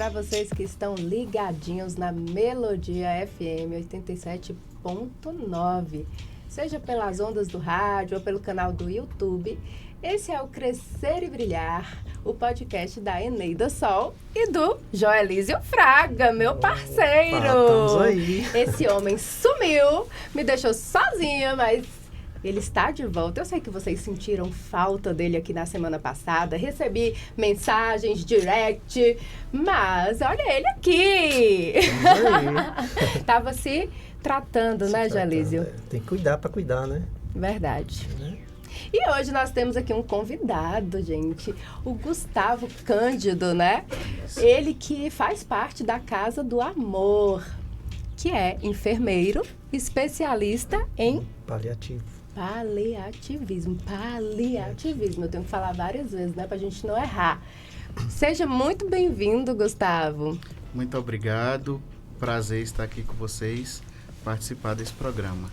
para vocês que estão ligadinhos na Melodia FM 87.9. Seja pelas ondas do rádio ou pelo canal do YouTube, esse é o Crescer e Brilhar, o podcast da Eneida Sol e do Joelísio Fraga, meu parceiro. Estamos aí. Esse homem sumiu, me deixou sozinha, mas ele está de volta. Eu sei que vocês sentiram falta dele aqui na semana passada. Recebi mensagens, direct, mas olha ele aqui. Tava se tratando, né, Joelísio? Tem que cuidar para cuidar, né? Verdade. E hoje nós temos aqui um convidado, gente, o Gustavo Cândido, né? Ele que faz parte da Casa do Amor, que é enfermeiro, especialista em paliativismo. Eu tenho que falar várias vezes, né, pra gente não errar. Seja muito bem-vindo, Gustavo. Muito obrigado. Prazer estar aqui com vocês, participar desse programa.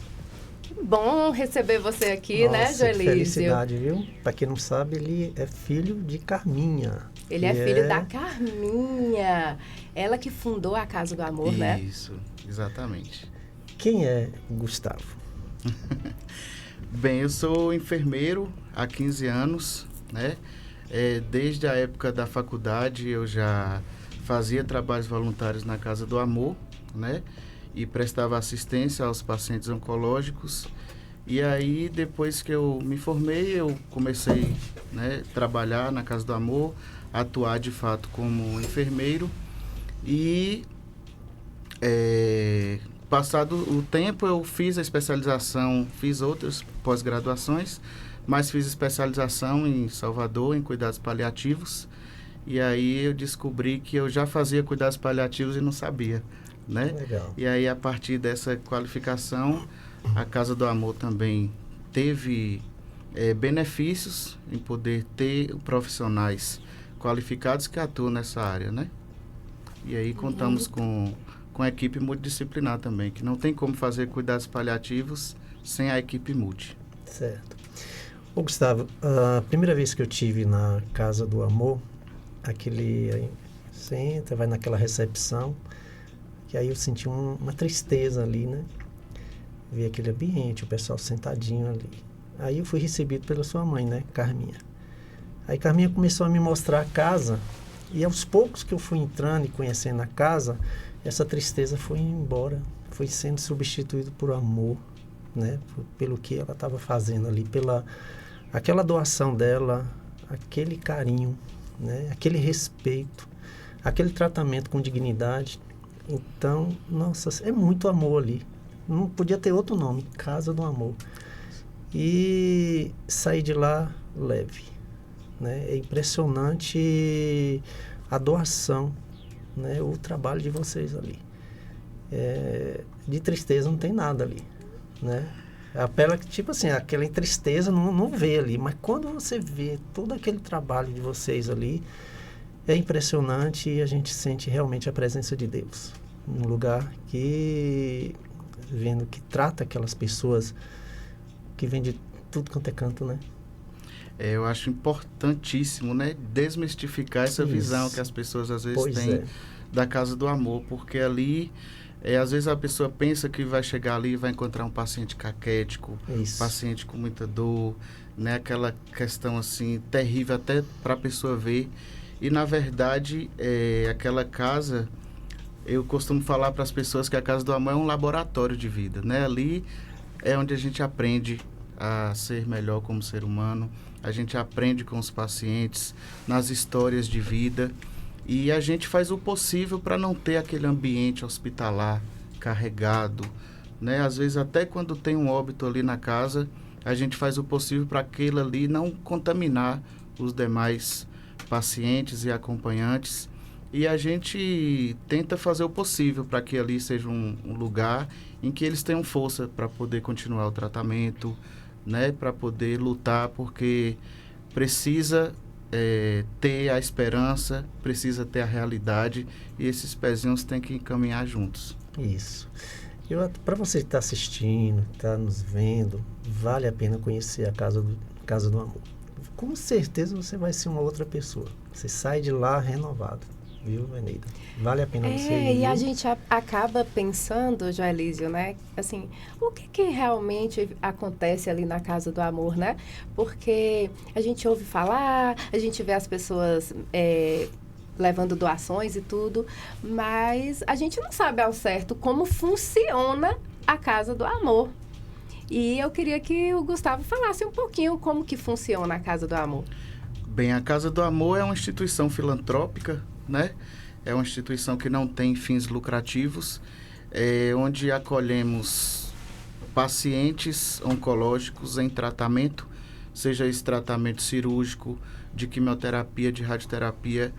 Que bom receber você aqui, Nossa, né, Joelísio? Que felicidade, viu? Pra quem não sabe, ele é filho de Carminha. Ele é filho da Carminha. Ela que fundou a Casa do Amor, né? Isso, exatamente. Quem é Gustavo? Bem, eu sou enfermeiro há 15 anos, né? Desde a época da faculdade eu já fazia trabalhos voluntários na Casa do Amor, né? E prestava assistência aos pacientes oncológicos. E aí, depois que eu me formei, eu comecei, né, a trabalhar na Casa do Amor, atuar de fato como enfermeiro. E passado o tempo, eu fiz a especialização, fiz outras pós-graduações, mas fiz especialização em Salvador, em cuidados paliativos. E aí eu descobri que eu já fazia cuidados paliativos e não sabia, né? Legal. E aí, a partir dessa qualificação, a Casa do Amor também teve benefícios em poder ter profissionais qualificados que atuam nessa área, né? E aí contamos com a equipe multidisciplinar também, que não tem como fazer cuidados paliativos sem a equipe multi. Certo. Ô, Gustavo, a primeira vez que eu tive na Casa do Amor, aí você entra, vai naquela recepção, que aí eu senti uma tristeza ali, né? Vi aquele ambiente, o pessoal sentadinho ali. Aí eu fui recebido pela sua mãe, né, Carminha. Aí Carminha começou a me mostrar a casa, e aos poucos que eu fui entrando e conhecendo a casa, essa tristeza foi embora, foi sendo substituído por amor, né? Pelo que ela estava fazendo ali, pela aquela doação dela, aquele carinho, né? Aquele respeito, aquele tratamento com dignidade. Então, nossa, é muito amor ali. Não podia ter outro nome, Casa do Amor. E saí de lá leve, né? É impressionante a doação, né? O trabalho de vocês ali. De tristeza não tem nada ali, né? Apela que, tipo assim, aquela tristeza não vê ali, mas quando você vê todo aquele trabalho de vocês ali, é impressionante e a gente sente realmente a presença de Deus. Um lugar que trata aquelas pessoas que vêm de tudo quanto é canto, né? Eu acho importantíssimo, né, desmistificar essa visão que as pessoas às vezes têm da Casa do Amor, porque ali, às vezes a pessoa pensa que vai chegar ali e vai encontrar um paciente caquético, paciente com muita dor, né, aquela questão assim terrível até para a pessoa ver. E na verdade, aquela casa, eu costumo falar para as pessoas que a Casa do Amor é um laboratório de vida, né? Ali é onde a gente aprende a ser melhor como ser humano, a gente aprende com os pacientes, nas histórias de vida, e a gente faz o possível para não ter aquele ambiente hospitalar carregado, né? Às vezes até quando tem um óbito ali na casa, a gente faz o possível para aquele ali não contaminar os demais pacientes e acompanhantes, e a gente tenta fazer o possível para que ali seja um lugar em que eles tenham força para poder continuar o tratamento, né, para poder lutar, porque precisa ter a esperança, precisa ter a realidade, e esses pezinhos têm que caminhar juntos. Isso. Para você que está assistindo, está nos vendo, vale a pena conhecer a Casa do Amor. Com certeza você vai ser uma outra pessoa. Você sai de lá renovado. viu, Eneida? Vale a pena você ir. E viu? a gente acaba pensando, Joelísio, né? Assim, o que realmente acontece ali na Casa do Amor, né? Porque a gente ouve falar, a gente vê as pessoas levando doações e tudo, mas a gente não sabe ao certo como funciona a Casa do Amor. E eu queria que o Gustavo falasse um pouquinho como que funciona a Casa do Amor. Bem, a Casa do Amor é uma instituição filantrópica, né? É uma instituição que não tem fins lucrativos, onde acolhemos pacientes oncológicos em tratamento, seja esse tratamento cirúrgico, de quimioterapia, de radioterapia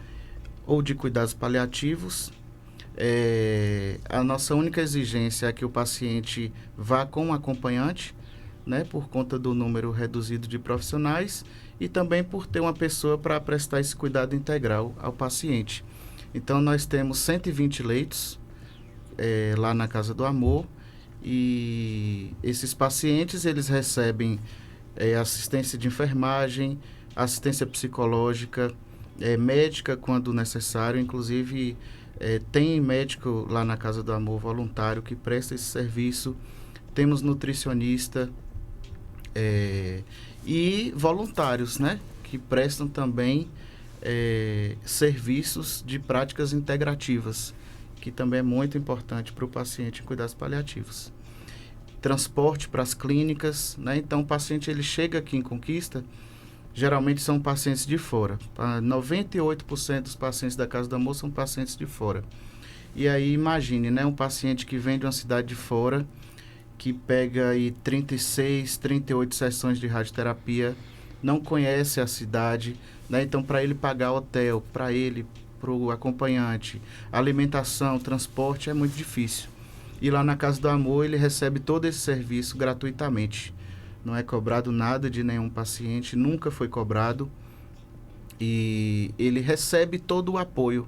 ou de cuidados paliativos. A nossa única exigência é que o paciente vá com um acompanhante, né, por conta do número reduzido de profissionais e também por ter uma pessoa para prestar esse cuidado integral ao paciente. Então, nós temos 120 leitos lá na Casa do Amor e esses pacientes, eles recebem assistência de enfermagem, assistência psicológica, médica quando necessário, inclusive tem médico lá na Casa do Amor voluntário que presta esse serviço, temos nutricionista e voluntários, né, que prestam também serviços de práticas integrativas, que também é muito importante para o paciente em cuidados paliativos. Transporte para as clínicas, né? Então o paciente ele chega aqui em Conquista, geralmente são pacientes de fora. 98% dos pacientes da Casa do Amor são pacientes de fora. E aí imagine, né, um paciente que vem de uma cidade de fora, que pega aí 36, 38 sessões de radioterapia, não conhece a cidade, né? Então para ele pagar hotel, para ele, para o acompanhante, alimentação, transporte é muito difícil. E lá na Casa do Amor ele recebe todo esse serviço gratuitamente. Não é cobrado nada de nenhum paciente, nunca foi cobrado. E ele recebe todo o apoio,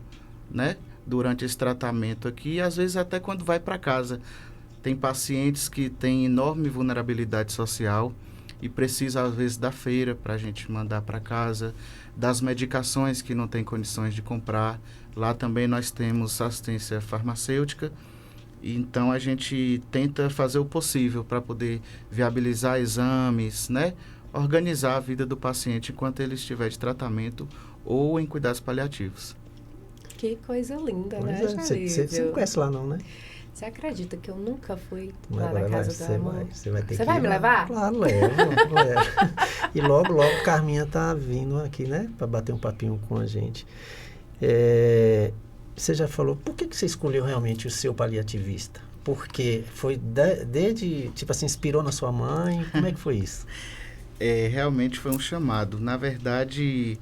né, durante esse tratamento aqui, e às vezes até quando vai para casa. Tem pacientes que têm enorme vulnerabilidade social e precisa às vezes da feira para a gente mandar para casa, das medicações que não tem condições de comprar. Lá também nós temos assistência farmacêutica. Então, a gente tenta fazer o possível para poder viabilizar exames, né? Organizar a vida do paciente enquanto ele estiver de tratamento ou em cuidados paliativos. Que coisa linda, né, Você não conhece lá não, né? Você acredita que eu nunca fui Mas lá na Casa do Amor? Você vai ter Você que vai ir me lá. levar? Claro, levo. E logo, Carminha tá vindo aqui, né? Para bater um papinho com a gente. Você já falou, por que você escolheu realmente o seu paliativista? Porque foi desde, tipo assim, inspirou na sua mãe? Como é que foi isso? Realmente foi um chamado. Na verdade,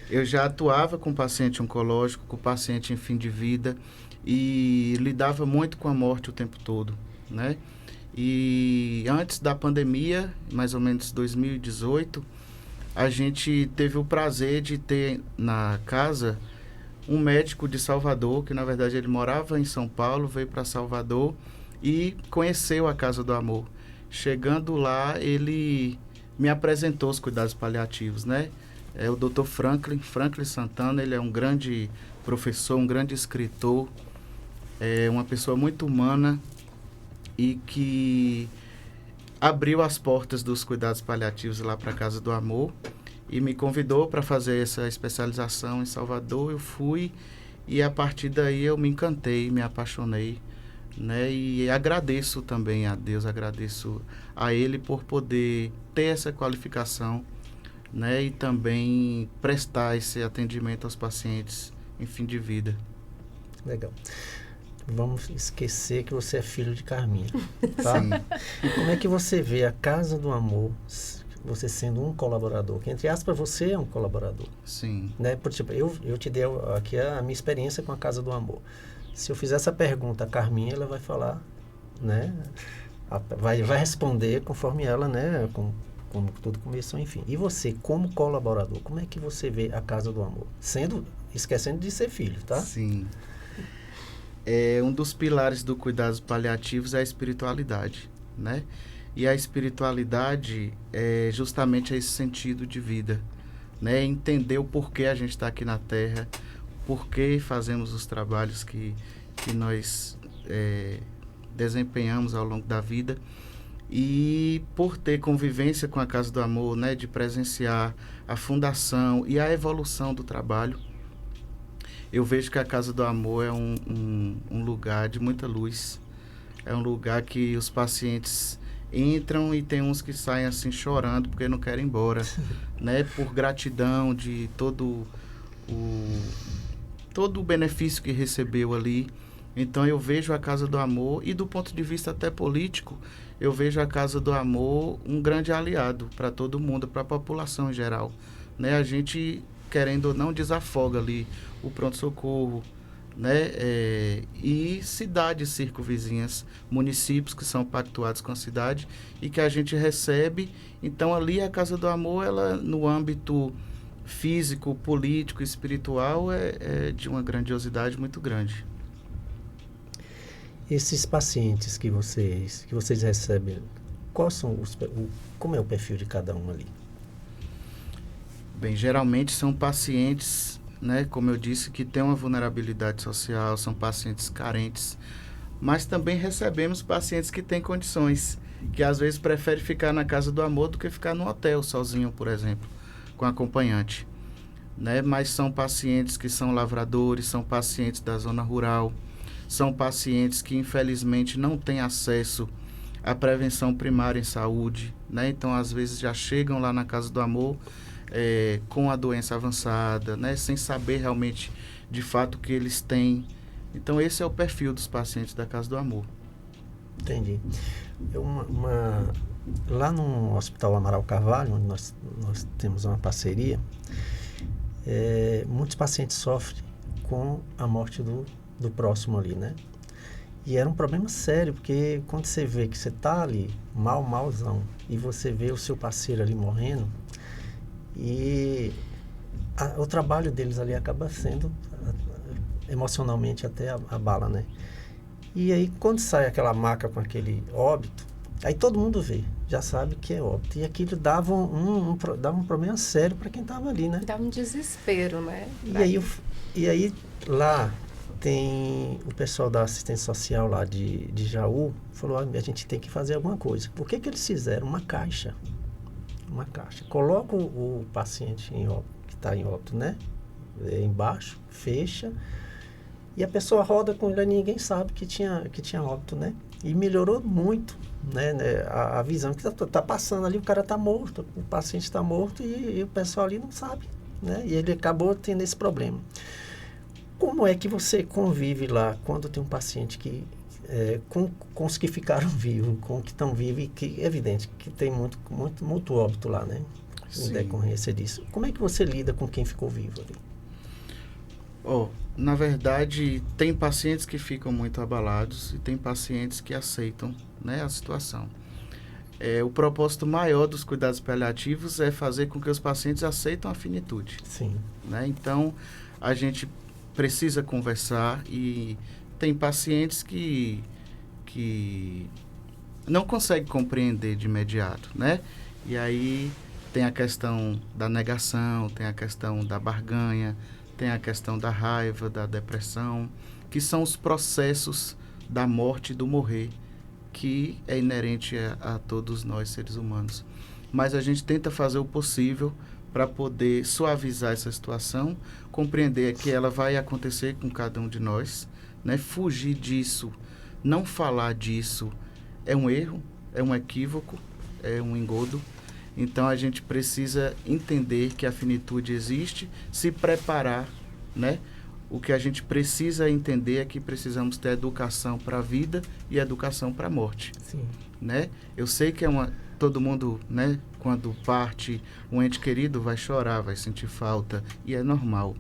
eu já atuava com paciente oncológico, com paciente em fim de vida e lidava muito com a morte o tempo todo, né? E antes da pandemia, mais ou menos 2018, a gente teve o prazer de ter na casa um médico de Salvador, que na verdade ele morava em São Paulo, veio para Salvador e conheceu a Casa do Amor. Chegando lá, ele me apresentou os cuidados paliativos, né? É o Dr. Franklin Santana, ele é um grande professor, um grande escritor, é uma pessoa muito humana e que abriu as portas dos cuidados paliativos lá para a Casa do Amor e me convidou para fazer essa especialização em Salvador. Eu fui e a partir daí eu me encantei, me apaixonei, né? E agradeço também a Deus, agradeço a Ele por poder ter essa qualificação, né? E também prestar esse atendimento aos pacientes em fim de vida. Legal. Vamos esquecer que você é filho de Carminha, tá? Sim. E como é que você vê a Casa do Amor, você sendo um colaborador, que entre aspas você é um colaborador? Sim. Né? Por tipo, eu te dei aqui a minha experiência com a Casa do Amor. Se eu fizer essa pergunta a Carminha, ela vai falar, né? Vai responder conforme ela, né? Como tudo começou, enfim. E você, como colaborador, como é que você vê a Casa do Amor? Esquecendo de ser filho, tá? Sim. Um dos pilares do cuidados paliativos é a espiritualidade, né? E a espiritualidade é justamente esse sentido de vida, né? Entender o porquê a gente está aqui na Terra, por que fazemos os trabalhos que nós desempenhamos ao longo da vida. E por ter convivência com a Casa do Amor, né, de presenciar a fundação e a evolução do trabalho, eu vejo que a Casa do Amor é um lugar de muita luz. É um lugar que os pacientes entram e tem uns que saem assim chorando porque não querem ir embora, né, por gratidão de todo o benefício que recebeu ali. Então eu vejo a Casa do Amor, e do ponto de vista até político, eu vejo a Casa do Amor um grande aliado para todo mundo, para a população em geral, né? A gente, querendo ou não, desafoga ali o pronto-socorro, né? E cidades circunvizinhas, municípios que são pactuados com a cidade e que a gente recebe. Então ali a Casa do Amor, ela no âmbito físico, político, espiritual, é de uma grandiosidade muito grande. Esses pacientes que vocês recebem, como é o perfil de cada um ali? Bem, geralmente são pacientes, né, como eu disse, que têm uma vulnerabilidade social, são pacientes carentes, mas também recebemos pacientes que têm condições, que às vezes preferem ficar na Casa do Amor do que ficar no hotel sozinho, por exemplo, com acompanhante, né? Mas são pacientes que são lavradores, são pacientes da zona rural, são pacientes que infelizmente não têm acesso à prevenção primária em saúde, né? Então às vezes já chegam lá na Casa do Amor com a doença avançada, né? Sem saber realmente de fato o que eles têm. Então esse é o perfil dos pacientes da Casa do Amor. Entendi. Lá no Hospital Amaral Carvalho, onde nós temos uma parceria, muitos pacientes sofrem com a morte do próximo ali, né? E era um problema sério, porque quando você vê que você tá ali, malzão, e você vê o seu parceiro ali morrendo, e o trabalho deles ali acaba sendo emocionalmente até abala, né? E aí quando sai aquela maca com aquele óbito, aí todo mundo vê, já sabe que é óbito. E aquilo dava um problema sério para quem estava ali, né? Dá um desespero, né? E aí lá tem o pessoal da assistência social lá de Jaú, falou, a gente tem que fazer alguma coisa. Por que eles fizeram? Uma caixa. Coloca o paciente que está em óbito, né? Embaixo, fecha, e a pessoa roda com ele, ninguém sabe que tinha óbito, né? E melhorou muito, né? A visão que tá passando ali, o cara está morto, o paciente está morto e o pessoal ali não sabe, né? E ele acabou tendo esse problema. Como é que você convive lá quando tem um paciente com os que ficaram vivos, com os que estão vivos, e que é evidente que tem muito óbito lá, né? Em decorrência disso. Como é que você lida com quem ficou vivo ali? Na verdade, tem pacientes que ficam muito abalados e tem pacientes que aceitam, né, a situação. O propósito maior dos cuidados paliativos é fazer com que os pacientes aceitem a finitude. Sim. Né? Então, a gente precisa conversar, e tem pacientes que não conseguem compreender de imediato, né? E aí tem a questão da negação, tem a questão da barganha, tem a questão da raiva, da depressão, que são os processos da morte e do morrer, que é inerente a todos nós, seres humanos. Mas a gente tenta fazer o possível para poder suavizar essa situação, compreender que ela vai acontecer com cada um de nós, né? Fugir disso, não falar disso, é um erro, é um equívoco, é um engodo. Então a gente precisa entender que a finitude existe, se preparar, né? O que a gente precisa entender é que precisamos ter educação para a vida e educação para a morte. Sim. Né? Eu sei que todo mundo, né, quando parte um ente querido, vai chorar, vai sentir falta, e é normal.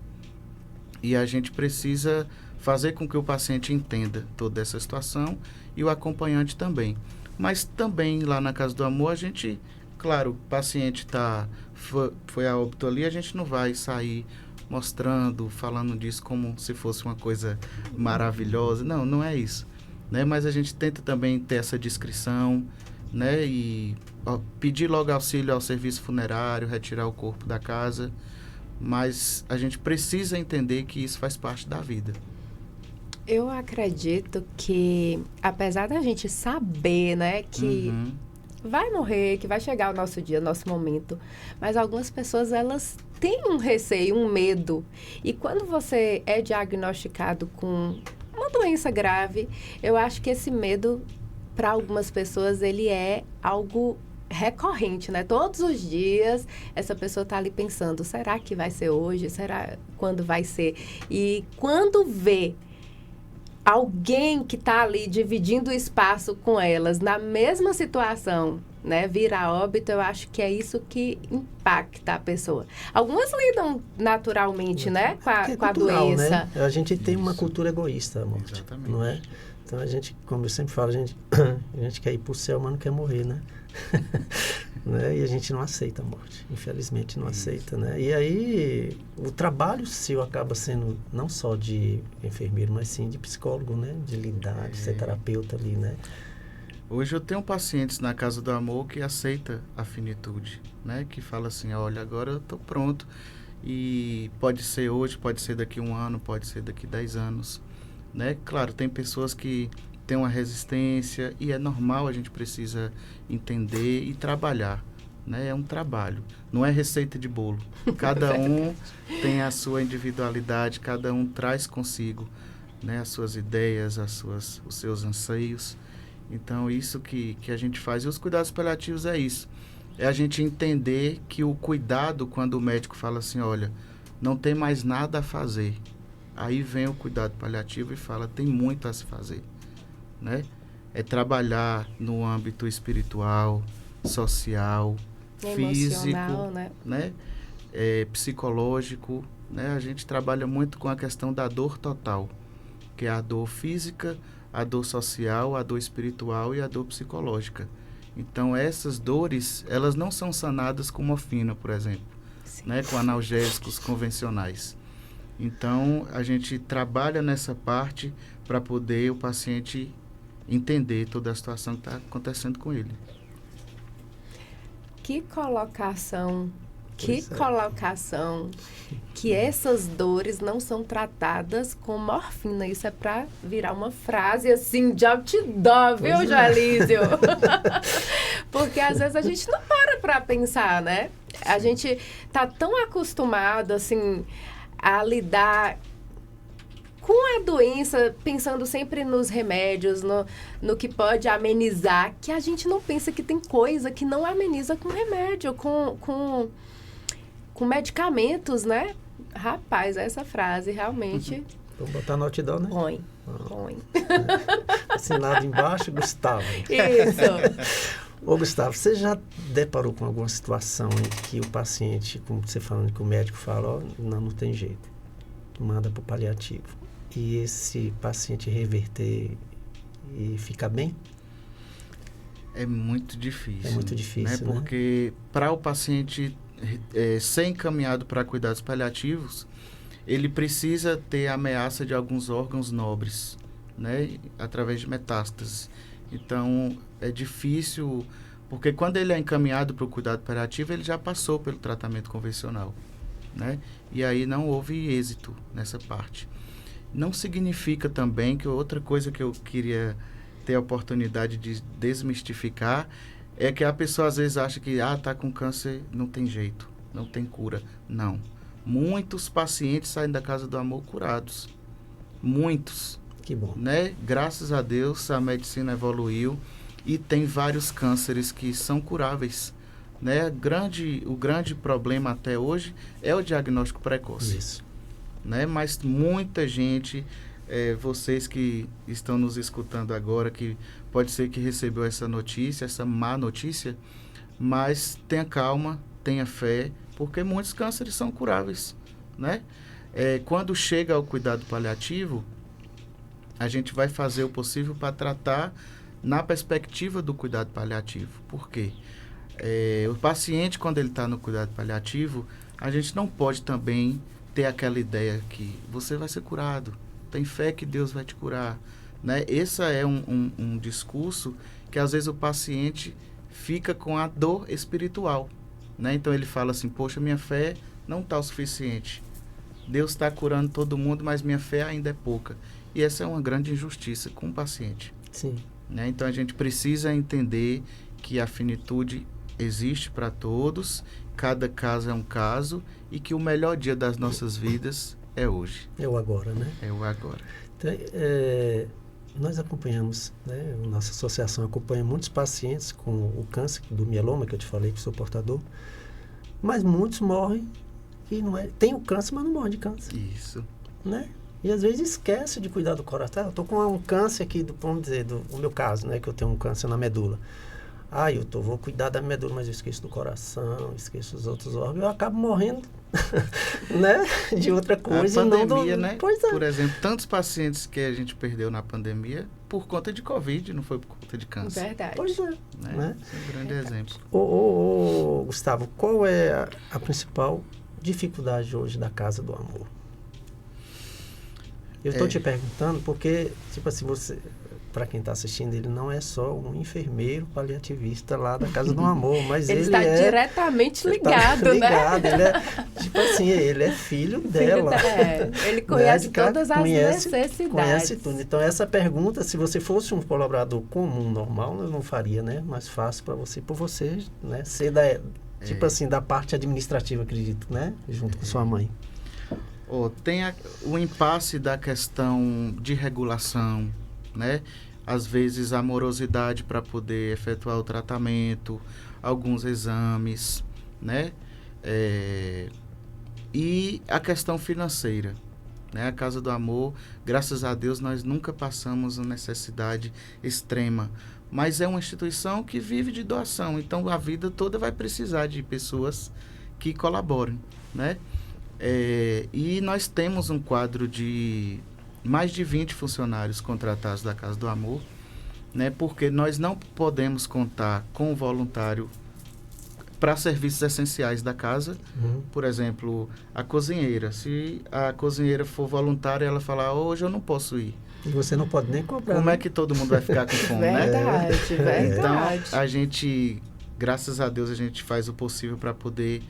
E a gente precisa fazer com que o paciente entenda toda essa situação, e o acompanhante também. Mas também lá na Casa do Amor, a gente, claro, o paciente foi a óbito ali, a gente não vai sair mostrando, falando disso como se fosse uma coisa maravilhosa. Não é isso. Né? Mas a gente tenta também ter essa discrição, né? E pedir logo auxílio ao serviço funerário, retirar o corpo da casa, mas a gente precisa entender que isso faz parte da vida. Eu acredito que, apesar da gente saber, né, que vai morrer, que vai chegar o nosso dia, o nosso momento, mas algumas pessoas, elas têm um receio, um medo. E quando você é diagnosticado com uma doença grave, eu acho que esse medo, para algumas pessoas, ele é algo recorrente, né? Todos os dias, essa pessoa está ali pensando, será que vai ser hoje? Será quando vai ser? E quando vê alguém que está ali dividindo o espaço com elas, na mesma situação, né, vir a óbito, eu acho que é isso que impacta a pessoa. Algumas lidam naturalmente, né, com a cultural, doença. Né? A gente tem uma cultura egoísta, amor, Exatamente. não é? Então a gente, como eu sempre falo, a gente quer ir para o céu, mas não quer morrer, né? Né? E a gente não aceita a morte, infelizmente não aceita, né? E aí o trabalho seu acaba sendo não só de enfermeiro, mas sim de psicólogo, né? De lidar, de ser terapeuta ali, né? Hoje eu tenho pacientes na Casa do Amor que aceita a finitude, né? Que fala assim, olha, agora eu estou pronto e pode ser hoje, pode ser daqui 1 ano, pode ser daqui 10 anos, né? Claro, tem pessoas que têm uma resistência e é normal, a gente precisa entender e trabalhar, né? É um trabalho, não é receita de bolo. Cada um tem a sua individualidade, cada um traz consigo, né? As suas ideias, os seus anseios. Então, isso que a gente faz. E os cuidados paliativos é isso. É a gente entender que o cuidado, quando o médico fala assim, olha, não tem mais nada a fazer. Aí vem o cuidado paliativo e fala, tem muito a se fazer, né? É trabalhar no âmbito espiritual, social, físico, né? Psicológico, né? A gente trabalha muito com a questão da dor total, que é a dor física, a dor social, a dor espiritual e a dor psicológica. Então, essas dores, elas não são sanadas com morfina, por exemplo, né? Com analgésicos convencionais. Então, a gente trabalha nessa parte para poder o paciente entender toda a situação que está acontecendo com ele. Que colocação, que essas dores não são tratadas com morfina. Isso é para virar uma frase assim de outdoor, viu, Joelísio? Porque às vezes a gente não para pensar, né? A gente tá tão acostumado, assim, a lidar com a doença, pensando sempre nos remédios, no que pode amenizar, que a gente não pensa que tem coisa que não ameniza com remédio, com medicamentos, né? Rapaz, essa frase realmente... Vamos botar no outdoor, né? Põe. Assinado embaixo, Gustavo. Isso. Ô, Gustavo, você já deparou com alguma situação em que o paciente, como você falando, que o médico fala, ó, não tem jeito, manda para o paliativo, e esse paciente reverter e ficar bem? É muito difícil. É muito difícil, né? Porque para o paciente ser encaminhado para cuidados paliativos, ele precisa ter a ameaça de alguns órgãos nobres, né? Através de metástase. Então, é difícil, porque quando ele é encaminhado para o cuidado paliativo, ele já passou pelo tratamento convencional, né? E aí não houve êxito nessa parte. Não significa também que outra coisa que eu queria ter a oportunidade de desmistificar é que a pessoa às vezes acha que tá com câncer, não tem jeito, não tem cura. Não. Muitos pacientes saem da Casa do Amor curados. Muitos. Que bom. Né? Graças a Deus a medicina evoluiu e tem vários cânceres que são curáveis. Né? O grande problema até hoje é o diagnóstico precoce. Isso. Né? Mas muita gente, vocês que estão nos escutando agora, que pode ser que recebeu essa notícia, essa má notícia, mas tenha calma, tenha fé, porque muitos cânceres são curáveis. Né? Quando chega ao cuidado paliativo, a gente vai fazer o possível para tratar na perspectiva do cuidado paliativo. Por quê? O paciente, quando ele está no cuidado paliativo, a gente não pode também ter aquela ideia que você vai ser curado, tem fé que Deus vai te curar. Né? Esse é um discurso que às vezes o paciente fica com a dor espiritual. Né? Então ele fala assim, poxa, minha fé não está o suficiente. Deus está curando todo mundo, mas minha fé ainda é pouca. E essa é uma grande injustiça com o paciente. Sim. Né? Então, a gente precisa entender que a finitude existe para todos, cada caso é um caso, e que o melhor dia das nossas vidas é hoje. É o agora, né? É o agora. Então, nós acompanhamos, né? Nossa associação acompanha muitos pacientes com o câncer do mieloma, que eu te falei que sou portador, mas muitos morrem e tem o câncer, mas não morre de câncer. Isso. Né? E às vezes esquece de cuidar do coração. Eu estou com um câncer aqui, vamos dizer, do meu caso, né? Que eu tenho um câncer na medula. Vou cuidar da medula, mas eu esqueço do coração, esqueço os outros órgãos, eu acabo morrendo, né? De outra coisa. A pandemia, né? Pois é. Por exemplo, tantos pacientes que a gente perdeu na pandemia por conta de Covid, não foi por conta de câncer. Verdade. Pois é. Né? Esse é um grande exemplo. Gustavo, qual é a principal dificuldade hoje da Casa do Amor? Eu estou te perguntando porque, tipo assim, para quem está assistindo, ele não é só um enfermeiro paliativista lá da Casa do Amor, mas ele está diretamente ligado, ligado, né? Ele é, tipo assim, ele é filho dela. Ele conhece todas as necessidades. Conhece tudo. Então, essa pergunta, se você fosse um colaborador comum, normal, eu não faria, né? Mais fácil para você, por você, né? Ser tipo assim, da parte administrativa, acredito, né? Junto com sua mãe. Tem o impasse da questão de regulação, né? Às vezes a morosidade para poder efetuar o tratamento, alguns exames, né? E a questão financeira, né? A Casa do Amor, graças a Deus, nós nunca passamos uma necessidade extrema, mas é uma instituição que vive de doação, então a vida toda vai precisar de pessoas que colaborem, né? E nós temos um quadro de mais de 20 funcionários contratados da Casa do Amor, né? Porque nós não podemos contar com o voluntário para serviços essenciais da casa. Por exemplo, a cozinheira. Se a cozinheira for voluntária, ela falar, hoje eu não posso ir. E você não pode nem cobrar. Como é que todo mundo vai ficar com fome, verdade, né? Verdade. Então, a gente, graças a Deus, a gente faz o possível para poder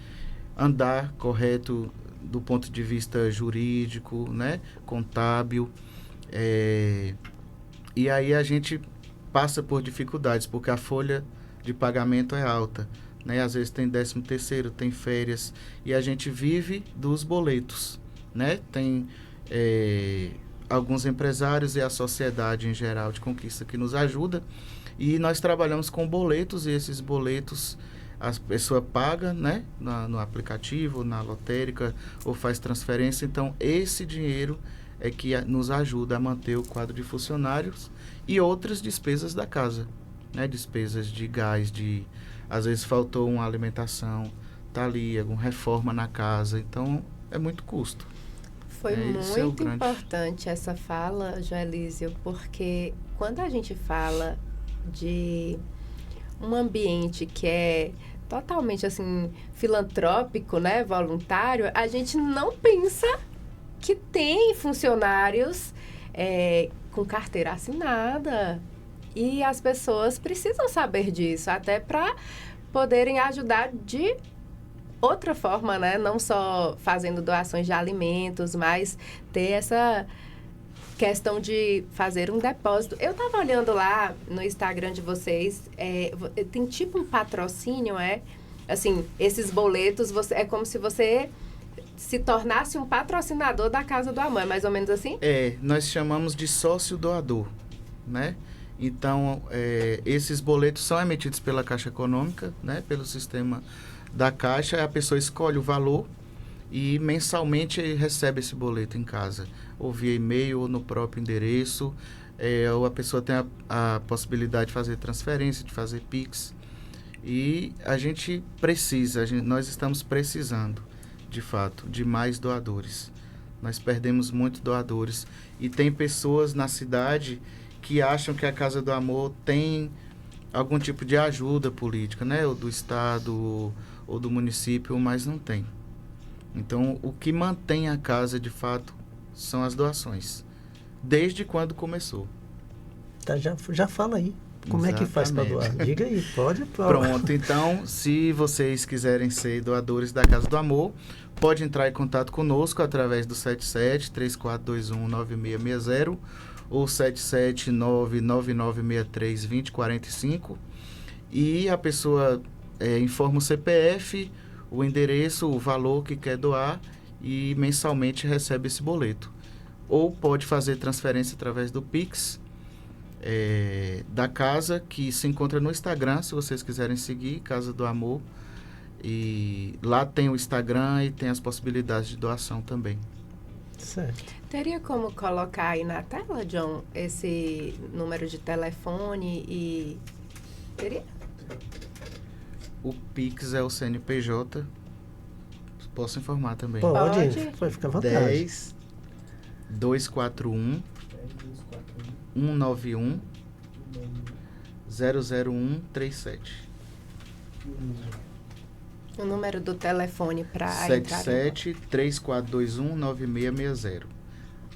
andar correto do ponto de vista jurídico, né? Contábil. E aí a gente passa por dificuldades, porque a folha de pagamento é alta, né? Às vezes tem 13º, tem férias, e a gente vive dos boletos, né? Tem alguns empresários e a sociedade em geral de conquista que nos ajuda, e nós trabalhamos com boletos, e esses boletos a pessoa paga, né, no aplicativo, na lotérica, ou faz transferência. Então, esse dinheiro é que nos ajuda a manter o quadro de funcionários e outras despesas da casa, né, despesas de gás, às vezes faltou uma alimentação, tá ali, alguma reforma na casa, então é muito custo. Foi muito importante essa fala, Joelísio, porque quando a gente fala de um ambiente que é totalmente assim filantrópico, né, voluntário, a gente não pensa que tem funcionários com carteira assinada, e as pessoas precisam saber disso, até para poderem ajudar de outra forma, né, não só fazendo doações de alimentos, mas ter essa questão de fazer um depósito. Eu estava olhando lá no Instagram de vocês, tem tipo um patrocínio, assim, esses boletos, é como se você se tornasse um patrocinador da Casa do Amor, é mais ou menos assim? Nós chamamos de sócio doador, né? Então, esses boletos são emitidos pela Caixa Econômica, né? Pelo sistema da Caixa, a pessoa escolhe o valor e mensalmente recebe esse boleto em casa, ou via e-mail, ou no próprio endereço, ou a pessoa tem a possibilidade de fazer transferência, de fazer Pix. E a gente nós estamos precisando, de fato, de mais doadores. Nós perdemos muitos doadores. E tem pessoas na cidade que acham que a Casa do Amor tem algum tipo de ajuda política, né? Ou do Estado, ou do município, mas não tem. Então, o que mantém a casa, de fato, são as doações. Desde quando começou. Tá, já fala aí. Como é que faz para doar? Diga aí, pode. Pronto, então, se vocês quiserem ser doadores da Casa do Amor, pode entrar em contato conosco através do 77-3421-9660 ou 77999632045 e a pessoa informa o CPF, o endereço, o valor que quer doar e mensalmente recebe esse boleto. Ou pode fazer transferência através do Pix da casa, que se encontra no Instagram, se vocês quiserem seguir, Casa do Amor. E lá tem o Instagram e tem as possibilidades de doação também. Certo. Teria como colocar aí na tela, John, esse número de telefone e... Teria? O Pix é o CNPJ. Posso informar também. Pode ficar à vontade. 10 241 191 00137. O número do telefone para 77-3421-9660.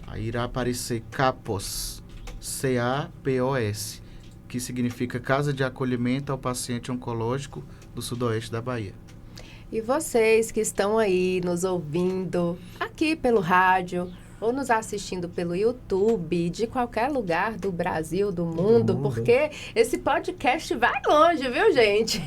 Aí irá aparecer CAPOS, C-A-P-O-S, que significa Casa de Acolhimento ao Paciente Oncológico do Sudoeste da Bahia. E vocês que estão aí nos ouvindo aqui pelo rádio ou nos assistindo pelo YouTube, de qualquer lugar do Brasil, do mundo, porque esse podcast vai longe, viu, gente?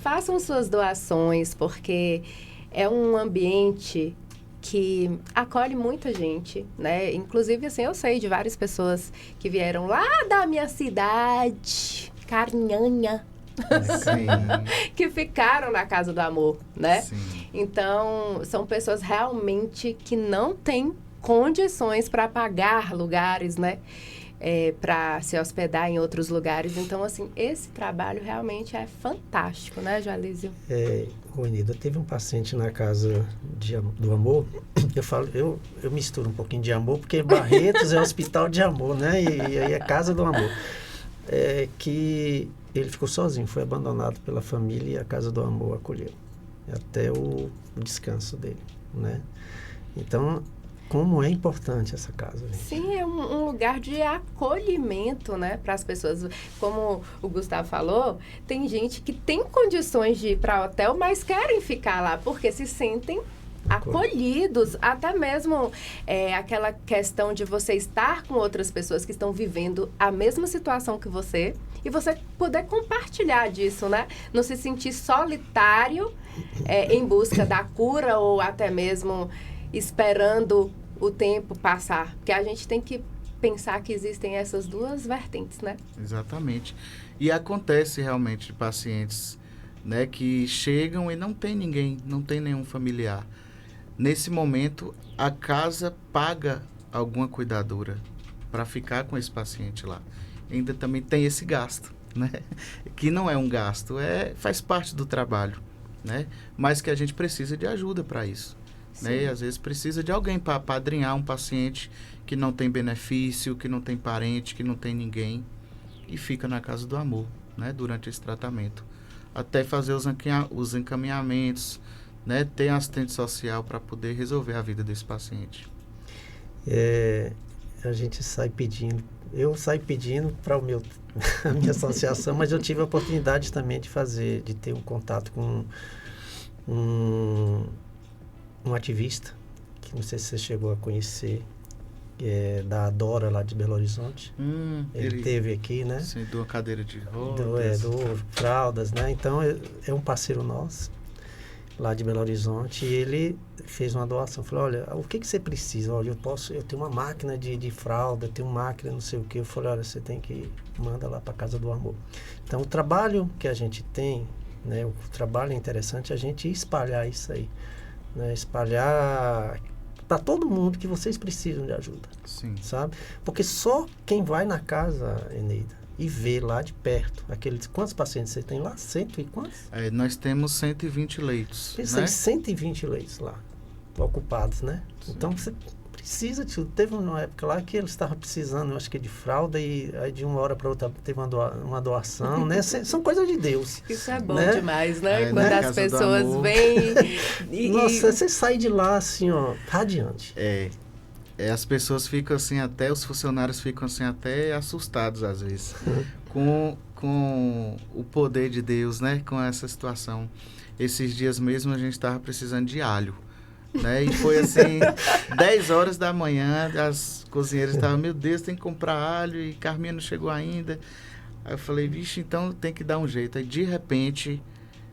Façam suas doações, porque é um ambiente que acolhe muita gente, né? Inclusive, assim, eu sei de várias pessoas que vieram lá da minha cidade, Carinhanha, que ficaram na Casa do Amor, né? Sim. Então, são pessoas realmente que não têm condições para pagar lugares, né? Para se hospedar em outros lugares. Então, assim, esse trabalho realmente é fantástico, né, Joalísio? Unida, teve um paciente na Casa do Amor, eu misturo um pouquinho de amor, porque Barretos é hospital de amor, né? E aí é Casa do Amor. Que ele ficou sozinho, foi abandonado pela família e a Casa do Amor acolheu até o descanso dele, né? Então, como é importante essa casa, gente. Sim, é um lugar de acolhimento, né, para as pessoas. Como o Gustavo falou, tem gente que tem condições de ir para hotel, mas querem ficar lá porque se sentem acolhidos, até mesmo aquela questão de você estar com outras pessoas que estão vivendo a mesma situação que você e você poder compartilhar disso, né? Não se sentir solitário em busca da cura ou até mesmo esperando o tempo passar, porque a gente tem que pensar que existem essas duas vertentes, né? Exatamente. E acontece realmente de pacientes, né, que chegam e não tem ninguém, não tem nenhum familiar. Nesse momento, a casa paga alguma cuidadora para ficar com esse paciente lá. Ainda também tem esse gasto, né? Que não é um gasto, faz parte do trabalho, né? Mas que a gente precisa de ajuda para isso. Né? E às vezes precisa de alguém para apadrinhar um paciente que não tem benefício, que não tem parente, que não tem ninguém e fica na Casa do Amor, né? Durante esse tratamento. Até fazer os encaminhamentos, né? Ter assistente social para poder resolver a vida desse paciente. A gente sai pedindo, eu saio pedindo para a minha associação, mas eu tive a oportunidade também de ter um contato com um ativista, que não sei se você chegou a conhecer, da Adora lá de Belo Horizonte. Ele teve aqui, né? Sim, doou cadeira de rodas. Doou fraldas, né? Então, é um parceiro nosso, lá de Belo Horizonte, e ele fez uma doação. Falou, olha, o que você precisa? Olha, eu tenho uma máquina de fralda, eu tenho uma máquina não sei o que. Eu falei, olha, você tem que manda lá para Casa do Amor. Então, o trabalho que a gente tem, né? O trabalho é interessante a gente espalhar isso aí. Né, espalhar para todo mundo que vocês precisam de ajuda. Sim. Sabe? Porque só quem vai na casa, Eneida, e vê lá de perto, quantos pacientes você tem lá? 100 e quantos? Nós temos 120 leitos. Pensa em 120 leitos lá, ocupados, né? Sim. Então, você precisa de... Teve uma época lá que eles estavam precisando, eu acho que de fralda, e aí de uma hora para outra teve uma doação, né? São coisas de Deus. Isso é bom, né? Demais, né? Quando as pessoas vêm... Nossa, você sai de lá assim, ó, radiante. As pessoas ficam assim, os funcionários ficam assim até assustados às vezes. com o poder de Deus, né? Com essa situação. Esses dias mesmo a gente estava precisando de alho, né? E foi assim, 10 horas da manhã, as cozinheiras estavam, meu Deus, tem que comprar alho e Carminha não chegou ainda. Aí eu falei, vixe, então tem que dar um jeito. Aí de repente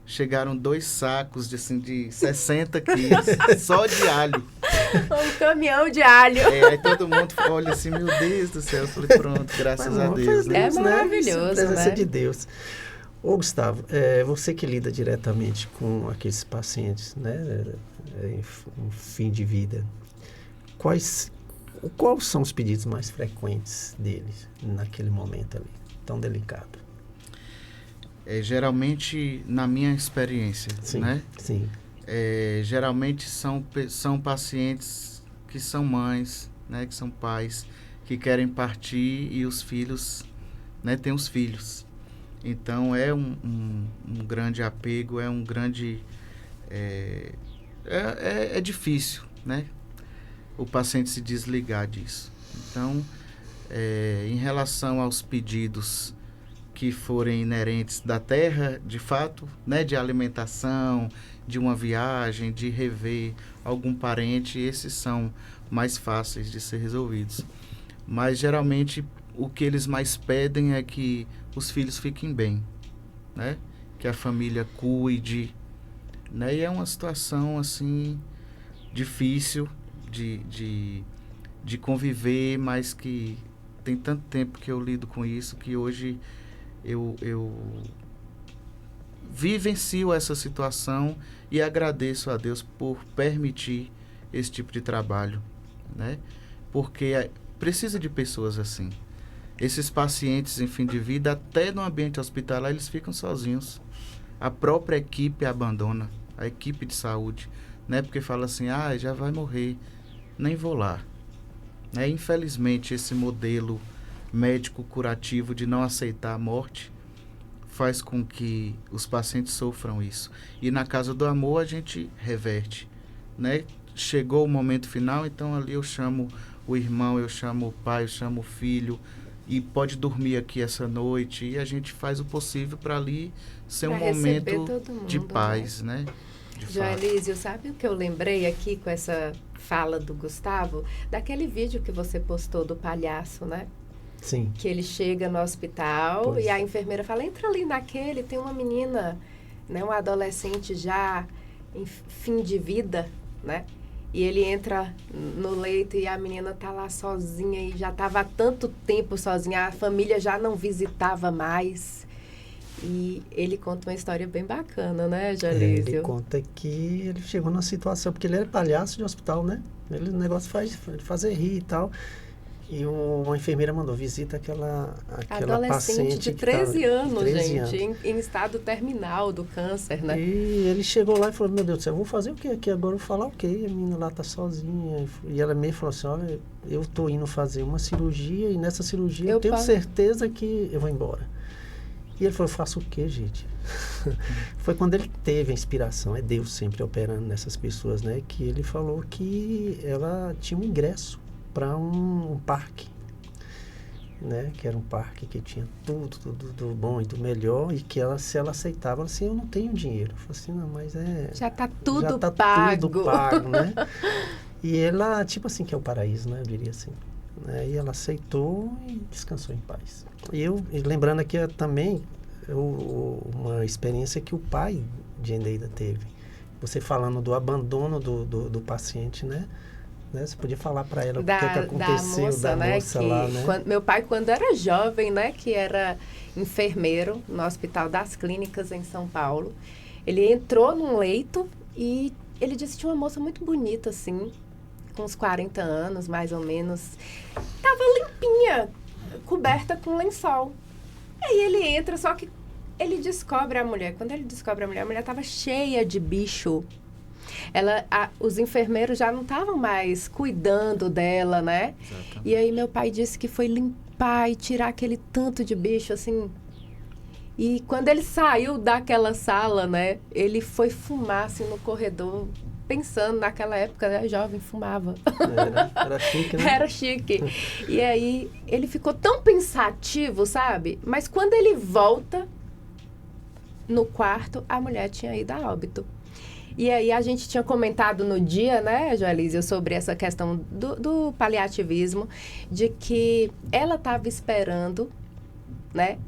chegaram 2 sacos de 60 quilos só de alho. Um caminhão de alho. Aí todo mundo olha assim, meu Deus do céu. Eu falei, pronto, graças a Deus. É maravilhoso, né? A presença né? de Deus. Ô, Gustavo, você que lida diretamente com aqueles pacientes, né, em fim de vida, quais são os pedidos mais frequentes deles naquele momento ali, tão delicado? Geralmente, na minha experiência, Sim, né? sim. Geralmente são pacientes que são mães, né, que são pais, que querem partir e os filhos, né, têm os filhos. Então, é um grande apego, é um grande... É difícil, né, o paciente se desligar disso. Então, em relação aos pedidos que forem inerentes da terra, de fato, né, de alimentação, de uma viagem, de rever algum parente, esses são mais fáceis de ser resolvidos. Mas, geralmente, o que eles mais pedem é que os filhos fiquem bem, né? Que a família cuide, né? E é uma situação, assim, difícil de conviver, mas que tem tanto tempo que eu lido com isso, que hoje eu vivencio essa situação e agradeço a Deus por permitir esse tipo de trabalho, né? Porque precisa de pessoas assim. Esses pacientes em fim de vida, até no ambiente hospitalar, eles ficam sozinhos. A própria equipe abandona, a equipe de saúde, né? Porque fala assim, já vai morrer, nem vou lá. Né? Infelizmente, esse modelo médico curativo de não aceitar a morte faz com que os pacientes sofram isso. E na Casa do Amor a gente reverte, né? Chegou o momento final, então ali eu chamo o irmão, eu chamo o pai, eu chamo o filho, e pode dormir aqui essa noite, e a gente faz o possível para ali ser um momento mundo, de paz, né? Joelísio, sabe o que eu lembrei aqui com essa fala do Gustavo? Daquele vídeo que você postou do palhaço, né? Sim. Que ele chega no hospital e a enfermeira fala, entra ali naquele, tem uma menina, né, uma adolescente já em fim de vida, né? E ele entra no leito e a menina tá lá sozinha e já estava há tanto tempo sozinha, a família já não visitava mais. E ele conta uma história bem bacana, né, Joelísio? Ele conta que ele chegou numa situação, porque ele era palhaço de hospital, né? O negócio faz fazer rir e tal. E uma enfermeira mandou, visita aquela adolescente paciente de 13 anos, 13 gente, anos. Em estado terminal do câncer, né? E ele chegou lá e falou, meu Deus do céu, eu vou fazer o quê aqui agora? Eu vou falar o quê? A menina lá tá sozinha. E ela meio falou assim, olha, eu tô indo fazer uma cirurgia e nessa cirurgia eu tenho certeza que eu vou embora. E ele falou, eu faço o quê, gente? Foi quando ele teve a inspiração, é Deus sempre operando nessas pessoas, né? Que ele falou que ela tinha um ingresso para um parque, né? Que era um parque que tinha tudo do bom e do melhor, e que se ela aceitava, assim, eu não tenho dinheiro. Eu falei assim, não, mas já tá tudo já tá pago. Tudo pago, né? E ela, tipo assim, que é o paraíso, né? Eu diria assim. Né? E ela aceitou e descansou em paz. E lembrando aqui também, uma experiência que o pai de Eneida teve. Você falando do abandono do paciente, né? Você podia falar para ela o que aconteceu da moça lá, né? Meu pai, quando era jovem, né, que era enfermeiro no Hospital das Clínicas em São Paulo, ele entrou num leito e ele disse que tinha uma moça muito bonita, assim, com uns 40 anos, mais ou menos. Tava limpinha, coberta com lençol. Aí ele entra, só que ele descobre a mulher. Quando ele descobre a mulher estava cheia de bicho. Os enfermeiros já não estavam mais cuidando dela, né? Exatamente. E aí meu pai disse que foi limpar e tirar aquele tanto de bicho, assim. E quando ele saiu daquela sala, né? Ele foi fumar, assim, no corredor, pensando, naquela época, né, jovem, fumava. Era chique, né? Era chique. E aí, ele ficou tão pensativo, sabe? Mas quando ele volta no quarto, a mulher tinha ido a óbito. E aí, a gente tinha comentado no dia, né, Joelísia, sobre essa questão do paliativismo, de que ela estava esperando, né,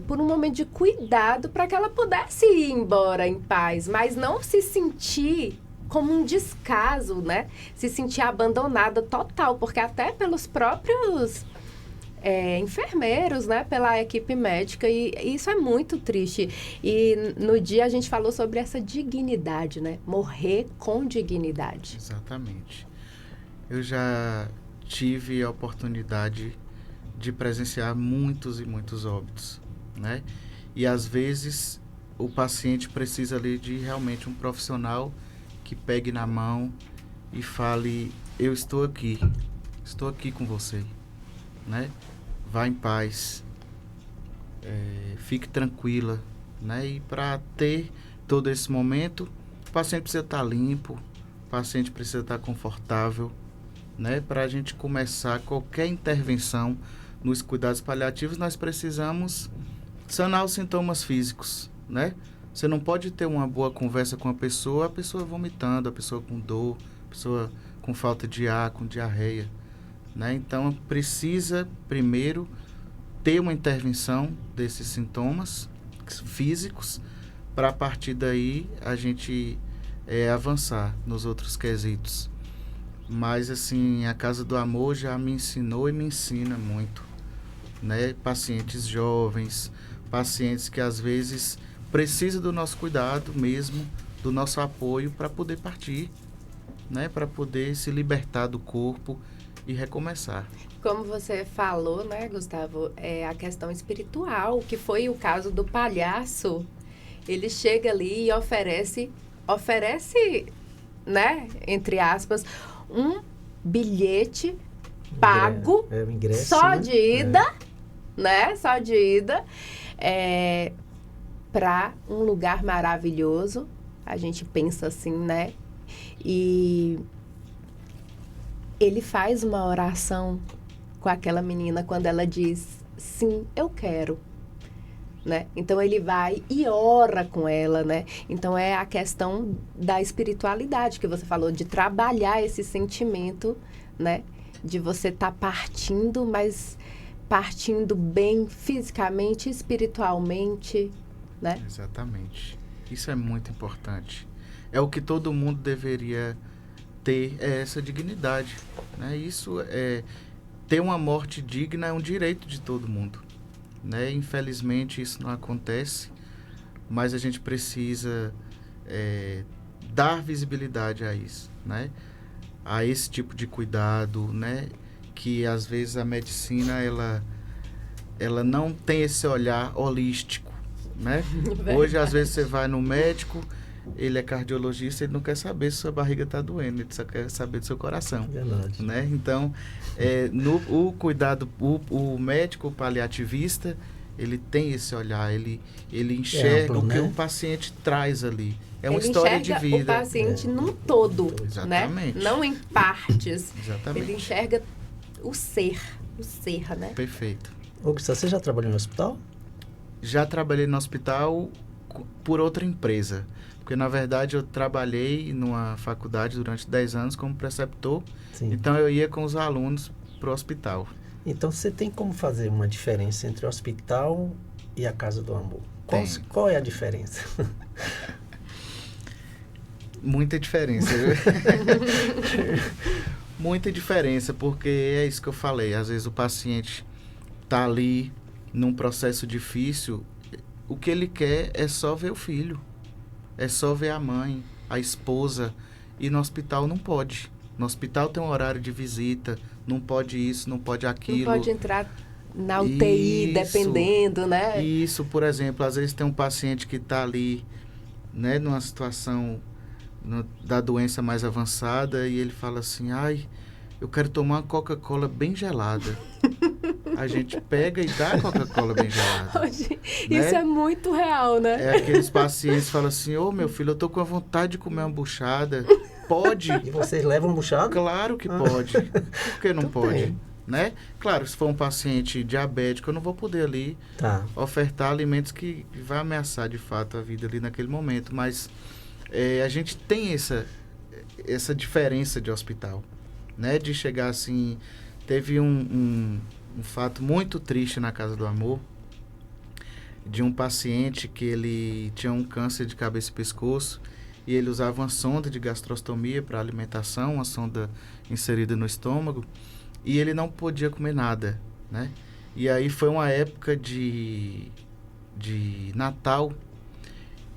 por um momento de cuidado para que ela pudesse ir embora em paz, mas não se sentir como um descaso, né? Se sentir abandonada total, porque até pelos próprios enfermeiros, né? Pela equipe médica, e isso é muito triste. E no dia a gente falou sobre essa dignidade, né? Morrer com dignidade. Exatamente. Eu já tive a oportunidade de presenciar muitos e muitos óbitos, né? E às vezes o paciente precisa ali de realmente um profissional que pegue na mão e fale: eu estou aqui com você, né? Vá em paz, fique tranquila, né? E para ter todo esse momento, o paciente precisa estar limpo, o paciente precisa estar confortável, né? Para a gente começar qualquer intervenção nos cuidados paliativos, nós precisamos sanar os sintomas físicos, né? Você não pode ter uma boa conversa com a pessoa vomitando, a pessoa com dor, a pessoa com falta de ar, com diarreia, né? Então, precisa primeiro ter uma intervenção desses sintomas físicos para a partir daí a gente avançar nos outros quesitos. Mas, assim, a Casa do Amor já me ensinou e me ensina muito, né? Pacientes jovens, pacientes que às vezes precisam do nosso cuidado mesmo, do nosso apoio para poder partir, né? Para poder se libertar do corpo e recomeçar. Como você falou, né, Gustavo, a questão espiritual, que foi o caso do palhaço. Ele chega ali e oferece, né, entre aspas, um bilhete pago, o ingresso, só né? de ida, né? Só de ida, para um lugar maravilhoso. A gente pensa assim, né? E ele faz uma oração com aquela menina quando ela diz: sim, eu quero. Né? Então ele vai e ora com ela, né? Então é a questão da espiritualidade que você falou, de trabalhar esse sentimento, né? De você estar partindo, mas partindo bem fisicamente, espiritualmente, né? Exatamente. Isso é muito importante. É o que todo mundo deveria ter, essa dignidade, né? Isso ter uma morte digna é um direito de todo mundo, né? Infelizmente isso não acontece, mas a gente precisa dar visibilidade a isso, né? A esse tipo de cuidado, né? Que às vezes a medicina ela não tem esse olhar holístico, né? Hoje às vezes você vai no médico, ele é cardiologista, ele não quer saber se sua barriga está doendo, ele só quer saber do seu coração. Verdade. Né? Então, o cuidado, o médico paliativista, ele tem esse olhar, ele enxerga amplo, o que né? o paciente traz ali. É uma Ele história de enxerga vida. o paciente num todo, Exatamente. né? Não em partes. Exatamente. Ele enxerga o ser, né? Perfeito. Ô, Gustavo, você já trabalhou no hospital? Já trabalhei no hospital por outra empresa. Porque, na verdade, eu trabalhei numa faculdade durante 10 anos como preceptor. Sim. Então, eu ia com os alunos para o hospital. Então, você tem como fazer uma diferença entre o hospital e a Casa do Amor? Qual é a diferença? Muita diferença. Muita diferença, porque é isso que eu falei. Às vezes o paciente está ali num processo difícil, o que ele quer é só ver o filho. É só ver a mãe, a esposa. E no hospital não pode. No hospital tem um horário de visita, não pode isso, não pode aquilo. Não pode entrar na UTI, dependendo, né? Isso, por exemplo, às vezes tem um paciente que está ali, né, numa situação da doença mais avançada e ele fala assim: ai, eu quero tomar uma Coca-Cola bem gelada. a gente pega e dá Coca-Cola bem gelada. Né? Isso é muito real, né? É aqueles pacientes que falam assim, meu filho, eu tô com a vontade de comer uma buchada. Pode? E vocês levam buchada? Claro que pode. Por que não pode? Bem. Né? Claro, se for um paciente diabético, eu não vou poder ali ofertar alimentos que vai ameaçar de fato a vida ali naquele momento. Mas a gente tem essa diferença de hospital, né? De chegar assim... Teve um fato muito triste na Casa do Amor, de um paciente que ele tinha um câncer de cabeça e pescoço, e ele usava uma sonda de gastrostomia para alimentação, uma sonda inserida no estômago, e ele não podia comer nada, né? E aí foi uma época de Natal,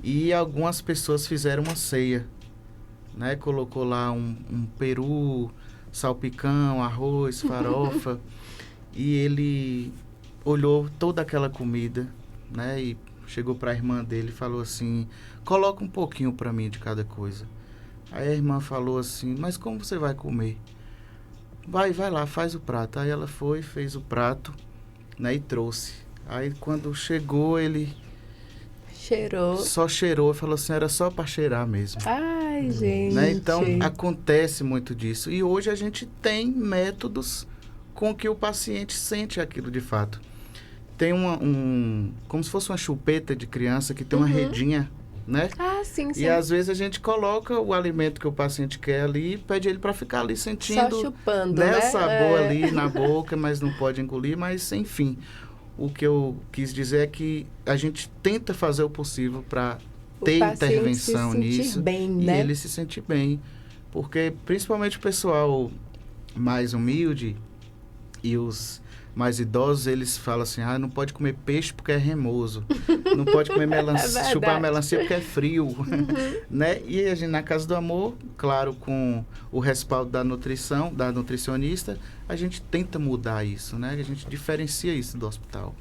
e algumas pessoas fizeram uma ceia, né? Colocou lá um peru, salpicão, arroz, farofa, e ele olhou toda aquela comida, né? E chegou para a irmã dele e falou assim, coloca um pouquinho para mim de cada coisa. Aí a irmã falou assim, mas como você vai comer? Vai lá, faz o prato. Aí ela foi, fez o prato, né? E trouxe. Aí quando chegou, ele... Cheirou. Só cheirou, falou assim, era só para cheirar mesmo. Ai, gente. Né? Então, acontece muito disso. E hoje a gente tem métodos com que o paciente sente aquilo de fato. Tem como se fosse uma chupeta de criança que tem uma redinha, né? Ah, sim. E às vezes a gente coloca o alimento que o paciente quer ali e pede ele para ficar ali sentindo... Só chupando, né? né? O sabor ali na boca, mas não pode engolir, mas enfim... O que eu quis dizer é que a gente tenta fazer o possível para ter intervenção nisso. Bem, e né? ele se sentir bem. Porque principalmente o pessoal mais humilde e os mais idosos, eles falam assim, não pode comer peixe porque é remoso. Não pode comer chupar melancia porque é frio. Né? E a gente, na Casa do Amor, claro, com o respaldo da nutrição, da nutricionista, a gente tenta mudar isso, né? A gente diferencia isso do hospital.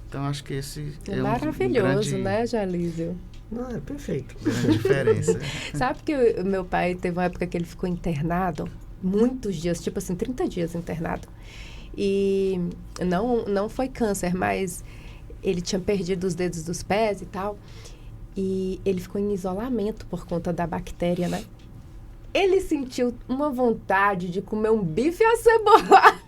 Então, acho que esse é maravilhoso, né, Jalísio? Não, é perfeito. Grande diferença. Sabe que o meu pai teve uma época que ele ficou internado, muitos dias, tipo assim, 30 dias internado. E não foi câncer, mas ele tinha perdido os dedos dos pés e tal. E ele ficou em isolamento por conta da bactéria, né? Ele sentiu uma vontade de comer um bife acebolado.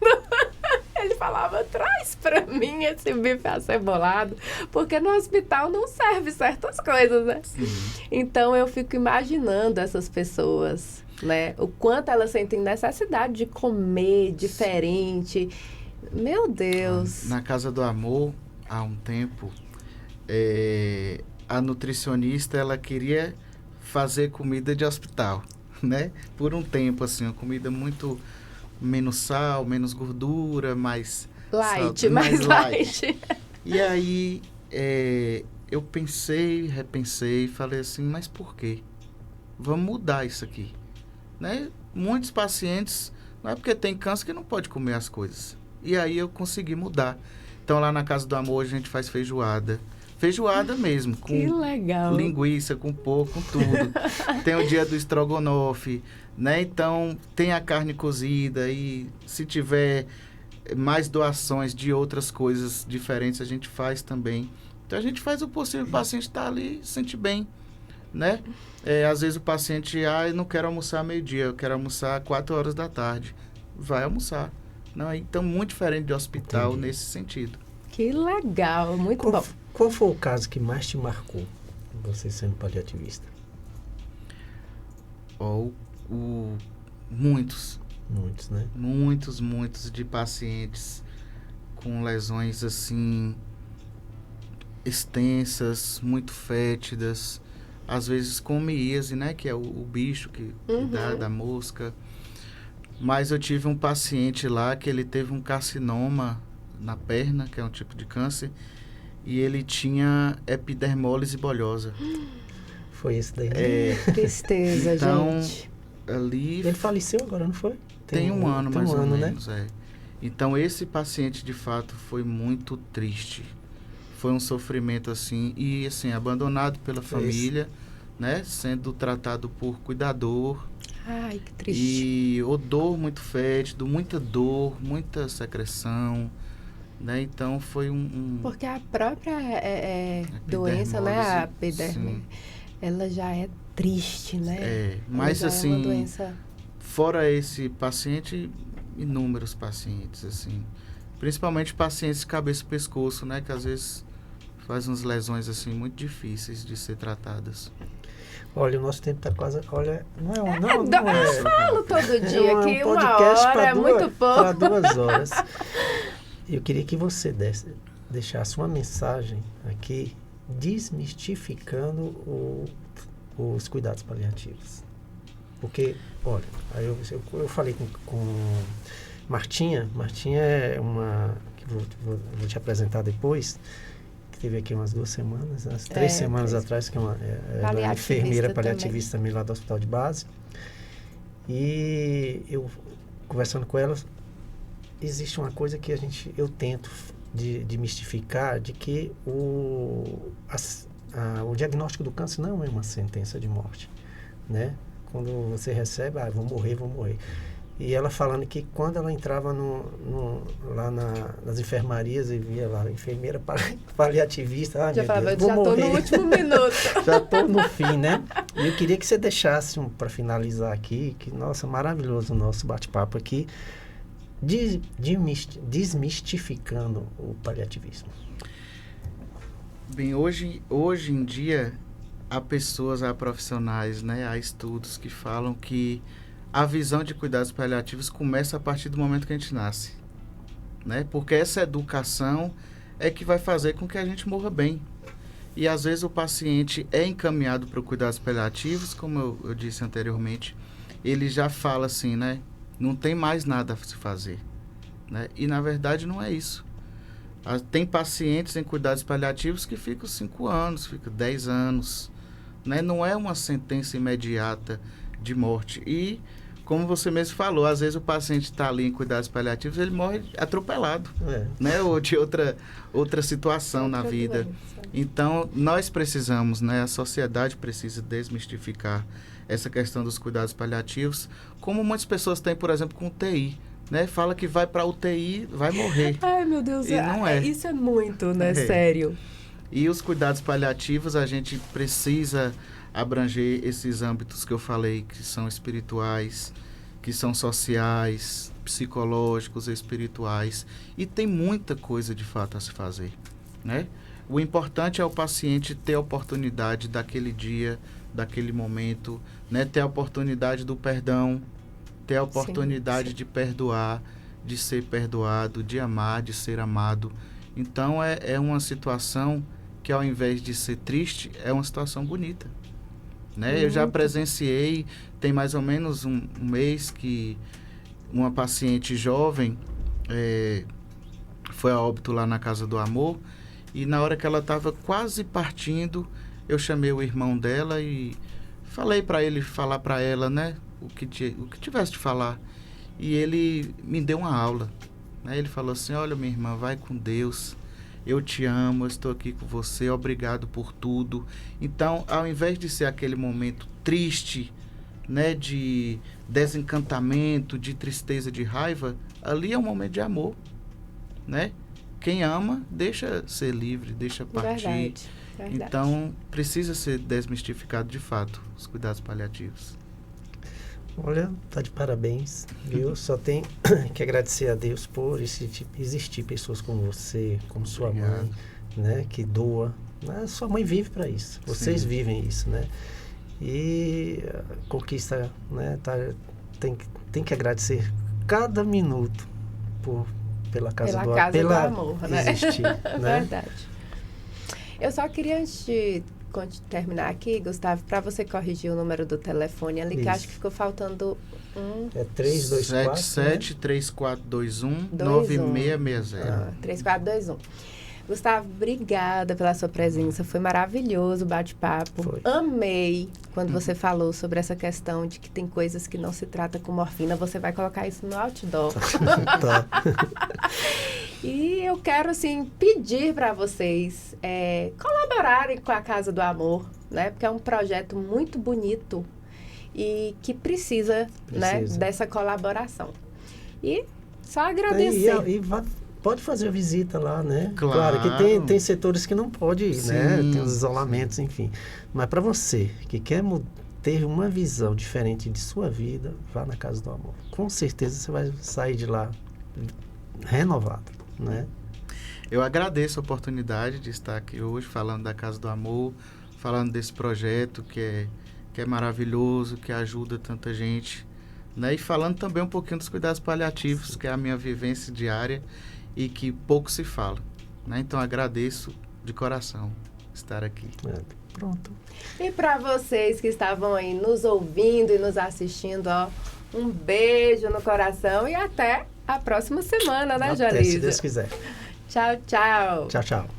Ele falava, traz pra mim esse bife acebolado, porque no hospital não serve certas coisas, né? Sim. Então, eu fico imaginando essas pessoas, né? O quanto elas sentem necessidade de comer diferente. Meu Deus! Na Casa do Amor, há um tempo, a nutricionista, ela queria fazer comida de hospital, né? Por um tempo, assim, uma comida muito... menos sal, menos gordura, mais light. E aí, eu repensei, falei assim, mas por quê? Vamos mudar isso aqui, né? Muitos pacientes, não é porque tem câncer que não pode comer as coisas. E aí eu consegui mudar. Então, lá na Casa do Amor, a gente faz feijoada. Feijoada mesmo, com que legal. Linguiça, com porco, com tudo. Tem o dia do estrogonofe, né? Então, tem a carne cozida e se tiver mais doações de outras coisas diferentes, a gente faz também. Então, a gente faz o possível, o paciente está ali, se sente bem, né? Às vezes o paciente, eu não quero almoçar meio-dia, eu quero almoçar 4 horas da tarde. Vai almoçar. Não, então, muito diferente de hospital nesse sentido. Que legal, muito bom. Qual foi o caso que mais te marcou, você sendo paliativista? Muitos. Muitos, né? Muitos de pacientes com lesões, assim, extensas, muito fétidas, às vezes com miíase, né? Que é o bicho que dá da mosca. Mas eu tive um paciente lá que ele teve um carcinoma na perna, que é um tipo de câncer, e ele tinha epidermólise bolhosa. Foi esse daí, né? Tristeza, então, gente. Ali... Ele faleceu agora, não foi? Tem um ano, mais ou menos, né? Então, esse paciente, de fato, foi muito triste. Foi um sofrimento, assim, e, assim, abandonado pela família, né? Sendo tratado por cuidador. Ai, que triste. E odor muito fétido, muita dor, muita secreção. né? Então foi Porque a própria doença, né? A epiderme, ela já é triste, né? Mas assim, é uma doença... fora esse paciente, inúmeros pacientes, assim, principalmente pacientes de cabeça e pescoço, né? Que às vezes faz umas lesões assim muito difíceis de ser tratadas. Olha, o nosso tempo está quase... Olha, não é... Eu falo todo dia que um uma podcast hora é muito pouco. Para 2 horas. Eu queria que você deixasse uma mensagem aqui desmistificando os cuidados paliativos. Porque, olha, eu falei com Martinha. Martinha é uma... que vou te apresentar depois... Teve aqui umas 2 semanas, umas 3 semanas atrás, que é uma enfermeira paliativista também lá do Hospital de Base. E eu, conversando com ela, existe uma coisa que eu tento de mistificar, de que o diagnóstico do câncer não é uma sentença de morte, né? Quando você recebe, vou morrer. E ela falando que quando ela entrava lá nas enfermarias e via lá, enfermeira paliativista, já falava, já estou no último minuto. Já estou no fim, né? E eu queria que você deixasse, para finalizar aqui, que, nossa, maravilhoso o nosso bate-papo aqui, desmistificando o paliativismo. Bem, hoje em dia, há profissionais, né? Há estudos que falam que a visão de cuidados paliativos começa a partir do momento que a gente nasce, né? Porque essa educação é que vai fazer com que a gente morra bem. E às vezes o paciente é encaminhado para cuidados paliativos, como eu disse anteriormente, ele já fala assim, né? Não tem mais nada a se fazer, né? E na verdade não é isso. Tem pacientes em cuidados paliativos que ficam 5 anos, ficam 10 anos, né? Não é uma sentença imediata de morte. E, como você mesmo falou, às vezes o paciente está ali em cuidados paliativos, ele morre atropelado, né? Ou de outra situação na vida. Então, nós precisamos, né? A sociedade precisa desmistificar essa questão dos cuidados paliativos, como muitas pessoas têm, por exemplo, com UTI, né? Fala que vai para UTI, vai morrer. Ai, meu Deus, e não é. Isso é muito, né? Sério. E os cuidados paliativos, a gente precisa abranger esses âmbitos que eu falei, que são espirituais, que são sociais, psicológicos, espirituais, e tem muita coisa de fato a se fazer, né? O importante é o paciente ter a oportunidade daquele dia, daquele momento, né? Ter a oportunidade do perdão, ter a oportunidade de perdoar, de ser perdoado, de amar, de ser amado. Então é uma situação que, ao invés de ser triste, é uma situação bonita, né? Eu já presenciei, tem mais ou menos um mês, que uma paciente jovem foi a óbito lá na Casa do Amor, e na hora que ela estava quase partindo, eu chamei o irmão dela e falei para ele falar para ela, né, o que tivesse de falar. E ele me deu uma aula, né? Ele falou assim: olha, minha irmã, vai com Deus. Eu te amo, eu estou aqui com você, obrigado por tudo. Então, ao invés de ser aquele momento triste, né, de desencantamento, de tristeza, de raiva, ali é um momento de amor, né? Quem ama, deixa ser livre, deixa partir. Verdade. Então, precisa ser desmistificado de fato os cuidados paliativos. Olha, tá de parabéns, viu? Só tem que agradecer a Deus por existir pessoas como você, como sua mãe, né? Que doa. Sua mãe vive para isso. Vocês vivem isso, né? E a conquista, né? Tem que agradecer cada minuto pela Casa do Amor, né? Existir, né? Verdade. Eu só queria, antes de terminar aqui, Gustavo, para você corrigir o número do telefone ali, que acho que ficou faltando É 324 773421 9660. 3421. Gustavo, obrigada pela sua presença. Foi maravilhoso o bate-papo. Amei quando você falou sobre essa questão de que tem coisas que não se trata com morfina. Você vai colocar isso no outdoor. Tá. E eu quero, assim, pedir para vocês colaborarem com a Casa do Amor, né? Porque é um projeto muito bonito e que precisa. Né, dessa colaboração. E só agradecer. pode fazer a visita lá, né? Claro. Que tem setores que não pode ir, né? Sim, Tem os isolamentos, enfim. Mas para você que quer ter uma visão diferente de sua vida, vá na Casa do Amor. Com certeza você vai sair de lá renovado, né? Eu agradeço a oportunidade de estar aqui hoje falando da Casa do Amor, falando desse projeto que é maravilhoso, que ajuda tanta gente, né? E falando também um pouquinho dos cuidados paliativos, que é a minha vivência diária e que pouco se fala, né? Então agradeço de coração estar aqui. Pronto. E para vocês que estavam aí nos ouvindo e nos assistindo, ó, um beijo no coração e até a próxima semana, né, Jolísia? Se Deus quiser. Tchau, tchau. Tchau, tchau.